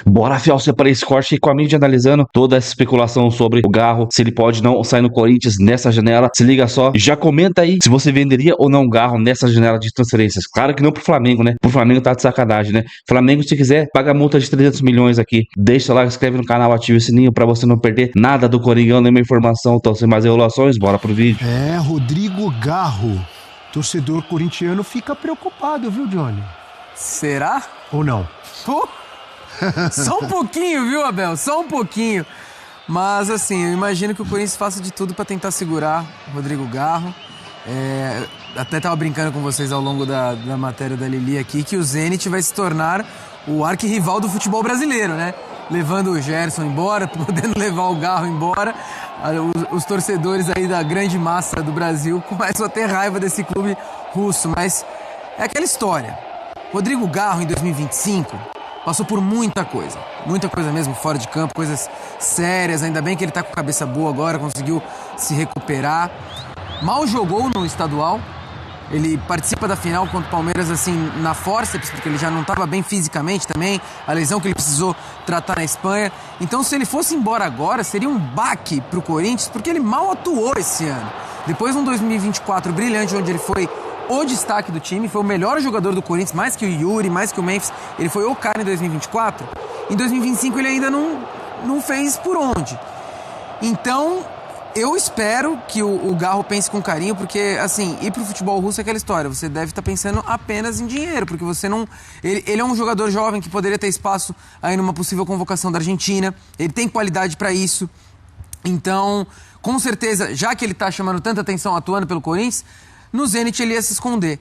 Bora afiar o para esse corte aí com a mídia analisando toda essa especulação sobre o Garro, se ele pode não sair no Corinthians nessa janela. Se liga só, já comenta aí se você venderia ou não o Garro nessa janela de transferências. Claro que não pro Flamengo, né? Pro Flamengo tá de sacanagem, né? Flamengo, se quiser, paga a multa de 300 milhões aqui. Deixa lá, inscreve no canal, ativa o sininho pra você não perder nada do Coringão, nenhuma informação. Então, sem mais enrolações, bora pro vídeo. Rodrigo Garro. Torcedor corintiano fica preocupado, viu, Johnny? Será? Ou não? Só um pouquinho, viu, Abel? Só um pouquinho. Mas, assim, eu imagino que o Corinthians faça de tudo para tentar segurar o Rodrigo Garro. Até tava brincando com vocês ao longo da matéria da Lili aqui que o Zenit vai se tornar o arquirrival do futebol brasileiro, né? Levando o Gerson embora, podendo levar o Garro embora. Os torcedores aí da grande massa do Brasil começam a ter raiva desse clube russo. Mas é aquela história. Rodrigo Garro, em 2025, passou por muita coisa mesmo fora de campo, coisas sérias. Ainda bem que ele tá com a cabeça boa agora, conseguiu se recuperar. Mal jogou no estadual. Ele participa da final contra o Palmeiras assim na fórceps, porque ele já não estava bem fisicamente também, a lesão que ele precisou tratar na Espanha. Então, se ele fosse embora agora, seria um baque pro Corinthians, porque ele mal atuou esse ano. Depois de um 2024 brilhante, onde ele foi o destaque do time, foi o melhor jogador do Corinthians, mais que o Yuri, mais que o Memphis, ele foi o cara em 2024. Em 2025 ele ainda não fez por onde. Então, eu espero que o Garro pense com carinho, porque, assim, ir pro futebol russo é aquela história. Você deve estar pensando apenas em dinheiro, porque você não... Ele é um jogador jovem que poderia ter espaço aí numa possível convocação da Argentina. Ele tem qualidade para isso. Então, com certeza, já que ele tá chamando tanta atenção atuando pelo Corinthians, no Zenit ele ia se esconder.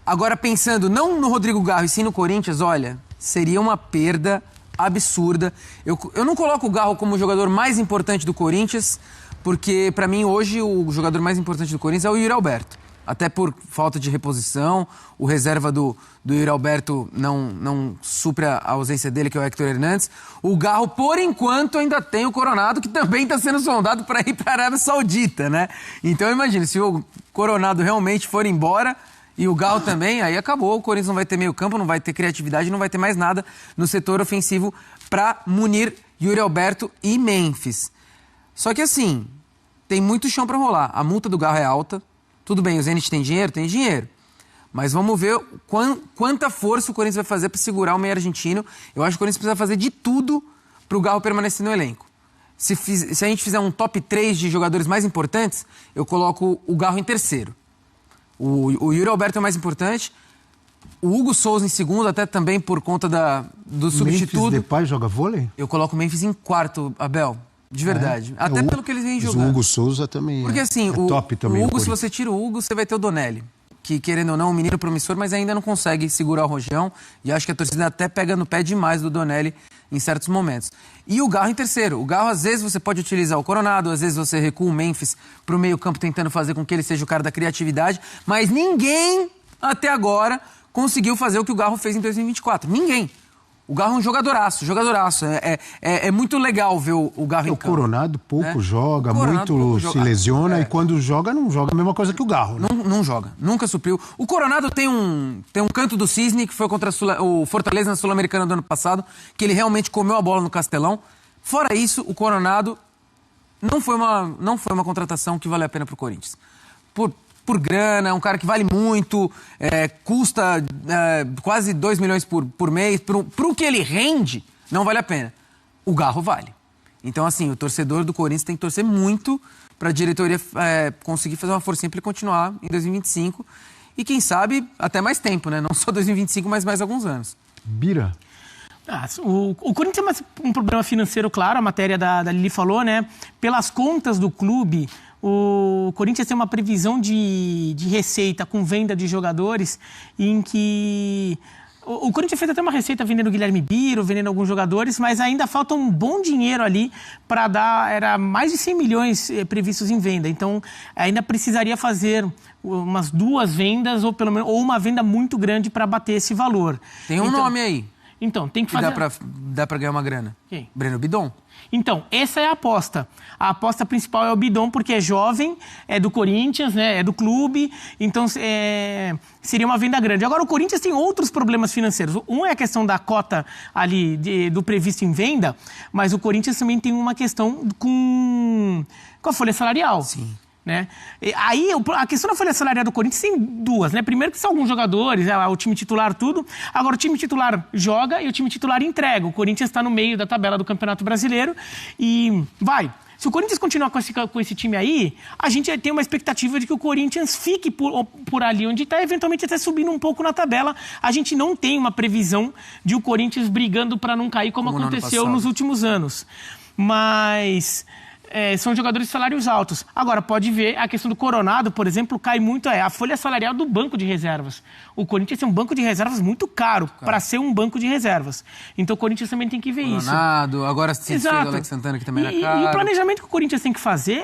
Agora, pensando não no Rodrigo Garro e sim no Corinthians, olha, seria uma perda absurda. Eu não coloco o Garro como o jogador mais importante do Corinthians, porque, pra mim, hoje, o jogador mais importante do Corinthians é o Yuri Alberto. Até por falta de reposição, o reserva do Yuri Alberto não supre a ausência dele, que é o Héctor Hernandes. O Garro, por enquanto, ainda tem o Coronado, que também está sendo sondado para ir para a Arábia Saudita, né? Então, imagina, se o Coronado realmente for embora e o Garro também, aí acabou. O Corinthians não vai ter meio campo, não vai ter criatividade, não vai ter mais nada no setor ofensivo para munir Yuri Alberto e Memphis. Só que assim, tem muito chão para rolar. A multa do Garro é alta. Tudo bem, o Zenit tem dinheiro? Tem dinheiro. Mas vamos ver quanta força o Corinthians vai fazer para segurar o meio argentino. Eu acho que o Corinthians precisa fazer de tudo para o Garro permanecer no elenco. Se a gente fizer um top 3 de jogadores mais importantes, eu coloco o Garro em terceiro. O Yuri Alberto é o mais importante. O Hugo Souza em segundo, até também por conta do substituto. Memphis Depay joga vôlei? Eu coloco o Memphis em quarto, Abel. De verdade. Até pelo que eles vêm jogando. O Hugo Souza também porque, assim, top também. O Hugo, se você tira o Hugo, você vai ter o Donelli. Que, querendo ou não, é um menino promissor, mas ainda não consegue segurar o rojão. E acho que a torcida até pega no pé demais do Donelli em certos momentos. E o Garro em terceiro. O Garro, às vezes, você pode utilizar o Coronado, às vezes você recua o Memphis pro meio campo, tentando fazer com que ele seja o cara da criatividade. Mas ninguém, até agora, conseguiu fazer o que o Garro fez em 2024. Ninguém. O Garro é um jogadoraço. É muito legal ver o Garro em campo. O Coronado pouco joga, muito se lesiona e quando joga, não joga a mesma coisa que o Garro, né? Não joga, nunca supriu. O Coronado tem um canto do cisne, que foi contra o Fortaleza na Sul-Americana do ano passado, que ele realmente comeu a bola no Castelão. Fora isso, o Coronado não foi uma contratação que valeu a pena pro Corinthians. Por grana, é um cara que vale muito, custa quase 2 milhões por mês. Pro que ele rende, não vale a pena. O Garro vale. Então, assim, o torcedor do Corinthians tem que torcer muito para a diretoria conseguir fazer uma forcinha para ele continuar em 2025. E, quem sabe, até mais tempo, né? Não só 2025, mas mais alguns anos. Bira. O Corinthians tem um problema financeiro, claro, a matéria da Lili falou, né? Pelas contas do clube, o Corinthians tem uma previsão de receita com venda de jogadores em que... O Corinthians fez até uma receita vendendo o Guilherme Biro, vendendo alguns jogadores, mas ainda falta um bom dinheiro ali para dar... Era mais de 100 milhões previstos em venda, então ainda precisaria fazer umas 2 vendas ou pelo menos ou uma venda muito grande para bater esse valor. Tem um nome aí. Então, tem que fazer... Dá pra ganhar uma grana? Quem? Breno Bidon. Então, essa é a aposta. A aposta principal é o Bidon, porque é jovem, é do Corinthians, né? É do clube, então seria uma venda grande. Agora, o Corinthians tem outros problemas financeiros. Um é a questão da cota ali do previsto em venda, mas o Corinthians também tem uma questão com a folha salarial. Sim. Né? Aí a questão da folha salarial do Corinthians tem duas, né? Primeiro que são alguns jogadores, o time titular tudo. Agora o time titular joga e o time titular entrega. O Corinthians está no meio da tabela do Campeonato Brasileiro e vai. Se o Corinthians continuar com esse time aí, a gente tem uma expectativa de que o Corinthians fique por ali onde está, eventualmente até subindo um pouco na tabela. A gente não tem uma previsão de o Corinthians brigando para não cair como aconteceu nos últimos anos. Mas... são jogadores de salários altos. Agora, pode ver, a questão do Coronado, por exemplo, cai muito a folha salarial do banco de reservas. O Corinthians tem um banco de reservas muito caro para ser um banco de reservas. Então, o Corinthians também tem que ver Coronado, isso. agora se o Alex Santana, que também era caro. E o planejamento que o Corinthians tem que fazer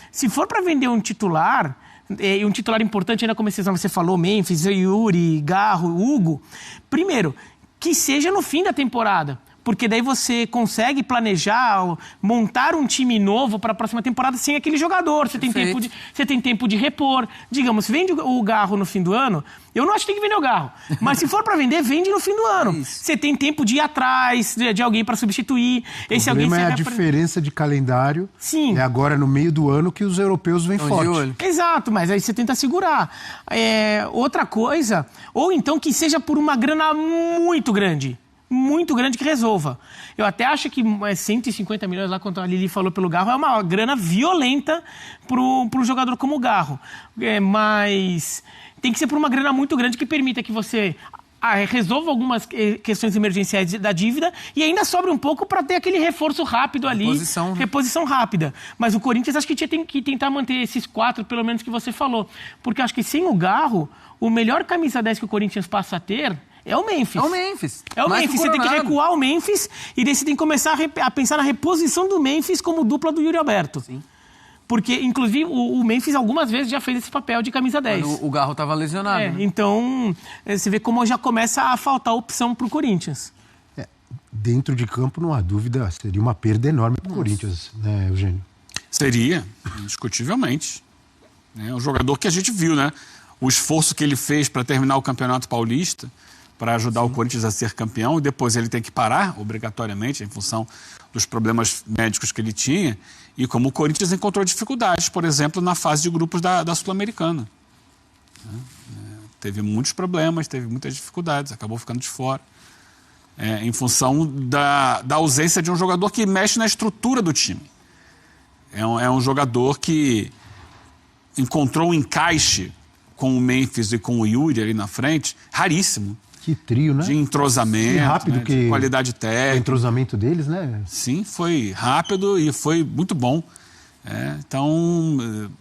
se for para vender um titular, e um titular importante, ainda como você falou, Memphis, Yuri, Garro, Hugo, primeiro, que seja no fim da temporada. Porque daí você consegue planejar, montar um time novo para a próxima temporada sem aquele jogador. Você tem tempo de repor. Digamos, vende o Garro no fim do ano, eu não acho que tem que vender o Garro. Mas se for para vender, vende no fim do ano. Você tem tempo de ir atrás de alguém para substituir. O problema é a diferença de calendário. Sim. É agora no meio do ano que os europeus vêm forte. Exato, mas aí você tenta segurar. Outra coisa, ou então que seja por uma grana muito grande que resolva. Eu até acho que 150 milhões, lá quanto a Lili falou pelo Garro, é uma grana violenta para um jogador como o Garro. Mas tem que ser por uma grana muito grande que permita que você resolva algumas questões emergenciais da dívida e ainda sobra um pouco para ter aquele reforço rápido ali. Reposição rápida. Mas o Corinthians acho que tem que tentar manter esses 4, pelo menos, que você falou. Porque acho que sem o Garro, o melhor camisa 10 que o Corinthians passa a ter é o Memphis. É o Memphis. Você tem que recuar o Memphis e daí você tem que começar a pensar na reposição do Memphis como dupla do Yuri Alberto. Sim. Porque, inclusive, o Memphis algumas vezes já fez esse papel de camisa 10. Quando o Garro estava lesionado. Né? Então, você vê como já começa a faltar opção para o Corinthians. Dentro de campo, não há dúvida, seria uma perda enorme para o Corinthians, né, Eugênio? Seria, indiscutivelmente. É um jogador que a gente viu, né? O esforço que ele fez para terminar o Campeonato Paulista, para ajudar o Corinthians a ser campeão, e depois ele tem que parar, obrigatoriamente, em função dos problemas médicos que ele tinha, e como o Corinthians encontrou dificuldades, por exemplo, na fase de grupos da Sul-Americana. Teve muitos problemas, teve muitas dificuldades, acabou ficando de fora, em função da ausência de um jogador que mexe na estrutura do time. É um jogador que encontrou um encaixe com o Memphis e com o Yuri ali na frente, raríssimo. Que trio, né? De entrosamento, rápido, de qualidade técnica. O entrosamento deles, né? Sim, foi rápido e foi muito bom. Então,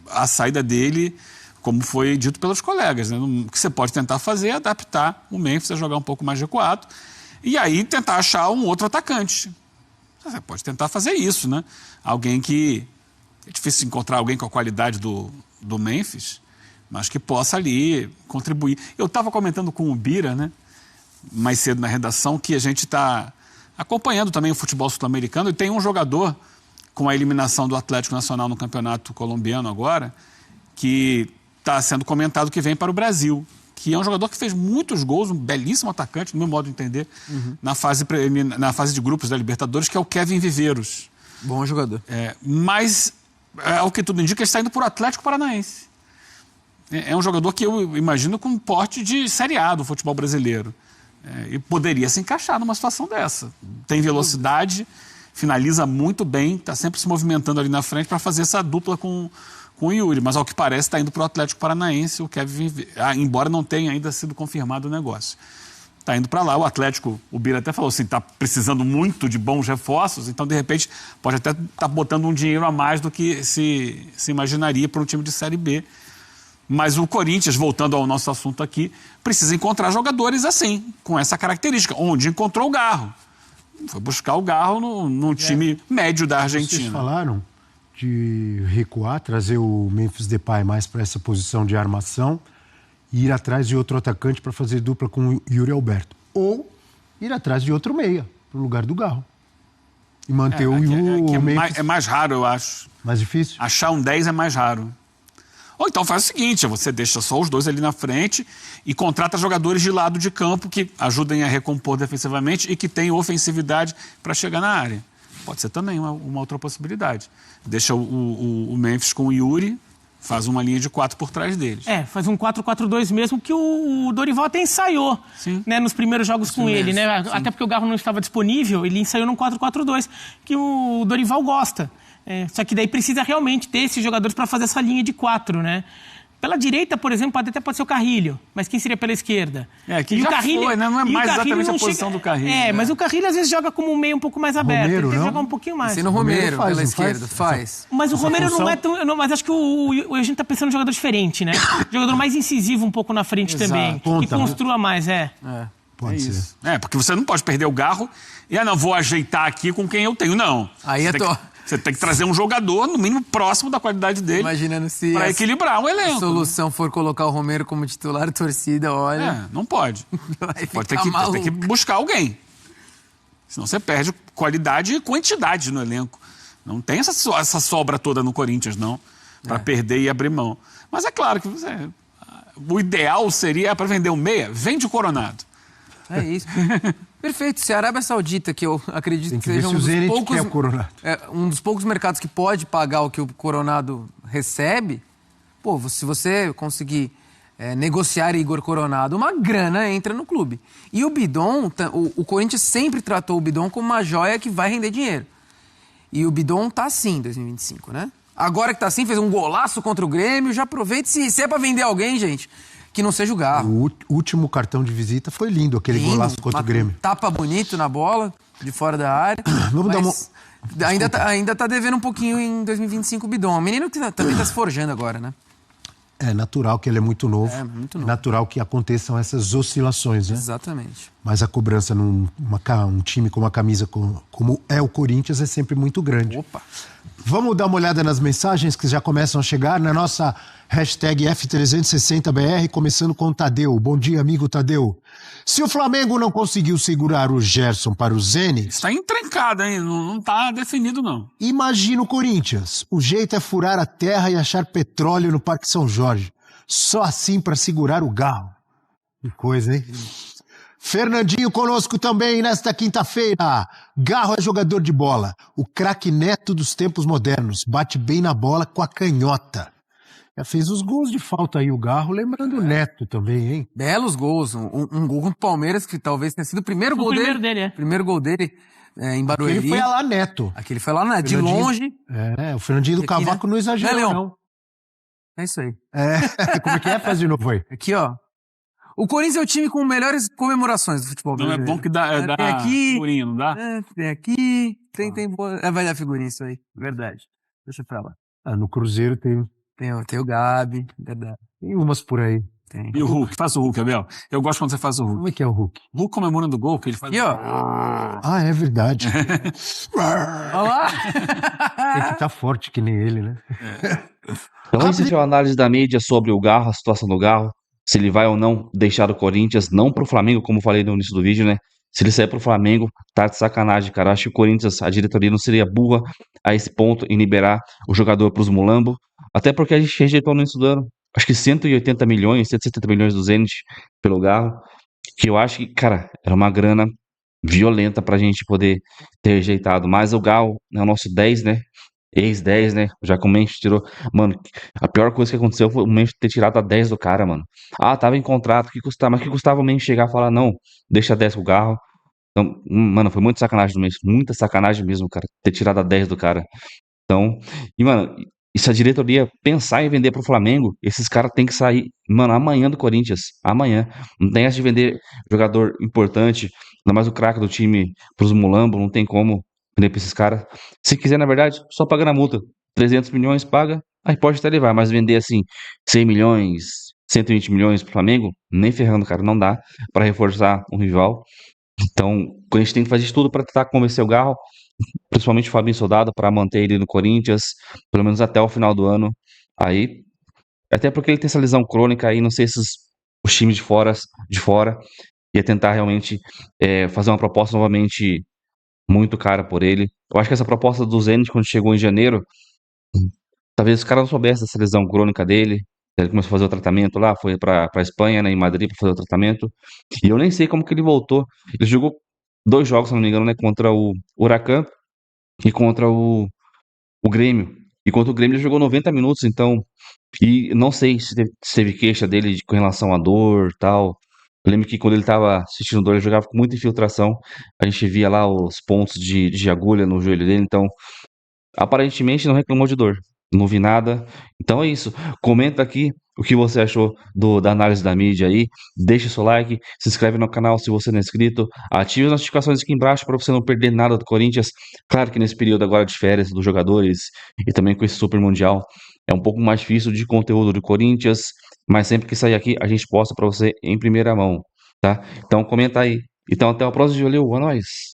a saída dele, como foi dito pelos colegas, né? O que você pode tentar fazer é adaptar o Memphis a jogar um pouco mais recuado e aí tentar achar um outro atacante. Você pode tentar fazer isso, né? Alguém que... É difícil encontrar alguém com a qualidade do Memphis, mas que possa ali contribuir. Eu estava comentando com o Bira, né, mais cedo na redação, que a gente está acompanhando também o futebol sul-americano e tem um jogador com a eliminação do Atlético Nacional no campeonato colombiano agora, que está sendo comentado que vem para o Brasil, que é um jogador que fez muitos gols, um belíssimo atacante, no meu modo de entender, na fase de grupos da Libertadores, que é o Kevin Viveiros. Bom jogador. Mas, ao que tudo indica, ele está indo para o Atlético Paranaense. É um jogador que eu imagino com um porte de Série A do futebol brasileiro. E poderia se encaixar numa situação dessa. Tem velocidade, finaliza muito bem, está sempre se movimentando ali na frente para fazer essa dupla com o Yuri. Mas, ao que parece, está indo para o Atlético Paranaense, o Kevin, embora não tenha ainda sido confirmado o negócio. Está indo para lá. O Atlético, o Bira até falou assim, está precisando muito de bons reforços, então, de repente, pode até estar botando um dinheiro a mais do que se imaginaria para um time de Série B. Mas o Corinthians, voltando ao nosso assunto aqui, precisa encontrar jogadores assim, com essa característica, onde encontrou o Garro. Foi buscar o Garro num time médio da Argentina. Vocês falaram de recuar, trazer o Memphis Depay mais para essa posição de armação e ir atrás de outro atacante para fazer dupla com o Yuri Alberto. Ou ir atrás de outro meia, pro lugar do Garro. E manter o é mais raro, eu acho. Mais difícil? Achar um 10 é mais raro. Ou então faz o seguinte, você deixa só os dois ali na frente e contrata jogadores de lado de campo que ajudem a recompor defensivamente e que tenham ofensividade para chegar na área. Pode ser também uma outra possibilidade. Deixa o Memphis com o Yuri, faz uma linha de 4 por trás deles. Faz um 4-4-2 mesmo, que o Dorival até ensaiou, né, nos primeiros jogos com ele, né? Sim. Até porque o Garro não estava disponível, ele ensaiou num 4-4-2, que o Dorival gosta. Só que daí precisa realmente ter esses jogadores para fazer essa linha de 4, né? Pela direita, por exemplo, até pode ser o Carrilho, mas quem seria pela esquerda? Que e já Carrilho, foi, né? Não é mais exatamente a posição do Carrilho. Mas o Carrilho às vezes joga como um meio um pouco mais aberto. Romero, ele tem que não? jogar um pouquinho mais. Sim, no Romero pela esquerda, faz. Mas o Romero não é tão... Mas acho que a gente tá pensando em um jogador diferente, né? Jogador mais incisivo um pouco na frente também. Ponta, que construa mais, Pode ser. Isso. Porque você não pode perder o Garro e, não, vou ajeitar aqui com quem eu tenho, não. Aí Você tem que trazer um jogador, no mínimo, próximo da qualidade dele. Imaginando se para equilibrar o elenco. A solução for colocar o Romero como titular, torcida, olha... Não pode. Pode ter que buscar alguém. Senão você perde qualidade e quantidade no elenco. Não tem essa sobra toda no Corinthians, não. Para perder e abrir mão. Mas é claro que o ideal seria, para vender um meia, vende o Coronado. É isso. Perfeito. Se a Arábia Saudita, que eu acredito que seja um dos poucos mercados que pode pagar o que o Coronado recebe, se você conseguir negociar Igor Coronado, uma grana entra no clube. E o Bidon, o Corinthians sempre tratou o Bidon como uma joia que vai render dinheiro. E o Bidon tá assim em 2025, né? Agora que tá assim, fez um golaço contra o Grêmio, já aproveita. Se é pra vender alguém, gente... Que não seja o Garro. O último cartão de visita foi lindo, aquele golaço contra o Grêmio. Tapa bonito na bola, de fora da área. Ainda tá devendo um pouquinho em 2025 o Bidon. O menino que também tá se forjando agora, né? É natural que ele é muito novo. Muito novo. Natural que aconteçam essas oscilações, né? Exatamente. Mas a cobrança num time com uma camisa como é o Corinthians é sempre muito grande. Opa! Vamos dar uma olhada nas mensagens que já começam a chegar na nossa hashtag F360BR, começando com o Tadeu. Bom dia, amigo Tadeu. Se o Flamengo não conseguiu segurar o Gerson para o Zenit... Está encrencado, hein? Não está definido, não. Imagina o Corinthians. O jeito é furar a terra e achar petróleo no Parque São Jorge. Só assim para segurar o Garro. Que coisa, hein? Fernandinho conosco também nesta quinta-feira. Garro é jogador de bola. O craque Neto dos tempos modernos. Bate bem na bola com a canhota. Já fez os gols de falta aí o Garro, lembrando o Neto também, hein? Belos gols. Um gol contra o Palmeiras, que talvez tenha sido o primeiro gol dele. Primeiro gol dele em Barueri. Aquele foi lá Neto. Aquele foi lá Neto, de longe. O Fernandinho do Cavaco, né? Não exagerou, não. É isso aí. Como é que é? Faz de novo aí. Aqui, ó. O Corinthians é o time com melhores comemorações do futebol brasileiro. Não é bom que dá figurinha, não dá? Tem aqui, tem vai dar figurinha isso aí, verdade. Deixa pra lá. No Cruzeiro tem o Gabi, verdade. Tem umas por aí. Tem. E o Hulk? Faz o Hulk, Abel. Eu gosto quando você faz o Hulk. Como é que é o Hulk? O Hulk comemorando o gol que ele faz. Aqui, ó. É verdade. Olha lá. Tem que estar forte que nem ele, né? Então, existe uma análise da mídia sobre o Garro, a situação do Garro, se ele vai ou não deixar o Corinthians, não pro Flamengo, como eu falei no início do vídeo, né? Se ele sair pro Flamengo, tá de sacanagem, cara. Acho que o Corinthians, a diretoria não seria burra a esse ponto em liberar o jogador pros mulambo. Até porque a gente rejeitou no início do ano. Acho que 170 milhões, 170 milhões do Zenit pelo Garro. Que eu acho que, cara, era uma grana violenta pra gente poder ter rejeitado. Mas o Garro é o nosso 10, né? Ex-10, né? Já que o Memphis tirou. Mano, a pior coisa que aconteceu foi o Memphis ter tirado a 10 do cara, mano. Tava em contrato, que custava? Mas que custava o Memphis chegar e falar, não, deixa a 10 com o Garro. Então, mano, foi muita sacanagem do Memphis. Muita sacanagem mesmo, cara, ter tirado a 10 do cara. Então, e, mano, e se a diretoria pensar em vender pro Flamengo, esses caras têm que sair, mano, amanhã do Corinthians. Amanhã. Não tem essa de vender jogador importante, ainda mais o craque do time pros mulambo, não tem como vender pra esses caras. Se quiser, na verdade, só pagando a multa. 300 milhões paga, aí pode até levar, mas vender assim, 100 milhões, 120 milhões pro Flamengo, nem ferrando, cara, não dá pra reforçar um rival. Então, a gente tem que fazer de tudo pra tentar convencer o Garro, principalmente o Fabinho Soldado, pra manter ele no Corinthians, pelo menos até o final do ano. Aí, até porque ele tem essa lesão crônica aí, não sei se os times de fora ia tentar realmente fazer uma proposta novamente muito cara por ele. Eu acho que essa proposta do Zenit, quando chegou em janeiro, talvez os caras não soubessem dessa lesão crônica dele. Ele começou a fazer o tratamento lá, foi pra Espanha, né, em Madrid, pra fazer o tratamento. E eu nem sei como que ele voltou. Ele jogou 2 jogos, se não me engano, né, contra o Huracan e contra o Grêmio. E contra o Grêmio ele jogou 90 minutos, então. E não sei se teve queixa dele com relação à dor e tal. Eu lembro que quando ele tava assistindo dor, ele jogava com muita infiltração. A gente via lá os pontos de agulha no joelho dele, então aparentemente não reclamou de dor. Não vi nada. Então é isso. Comenta aqui o que você achou da análise da mídia aí. Deixa o seu like, se inscreve no canal se você não é inscrito. Ative as notificações aqui embaixo para você não perder nada do Corinthians. Claro que nesse período agora de férias dos jogadores e também com esse Super Mundial é um pouco mais difícil de conteúdo do Corinthians. Mas sempre que sair aqui a gente posta para você em primeira mão, tá? Então comenta aí. Então até o próximo vídeo. Valeu, é nóis.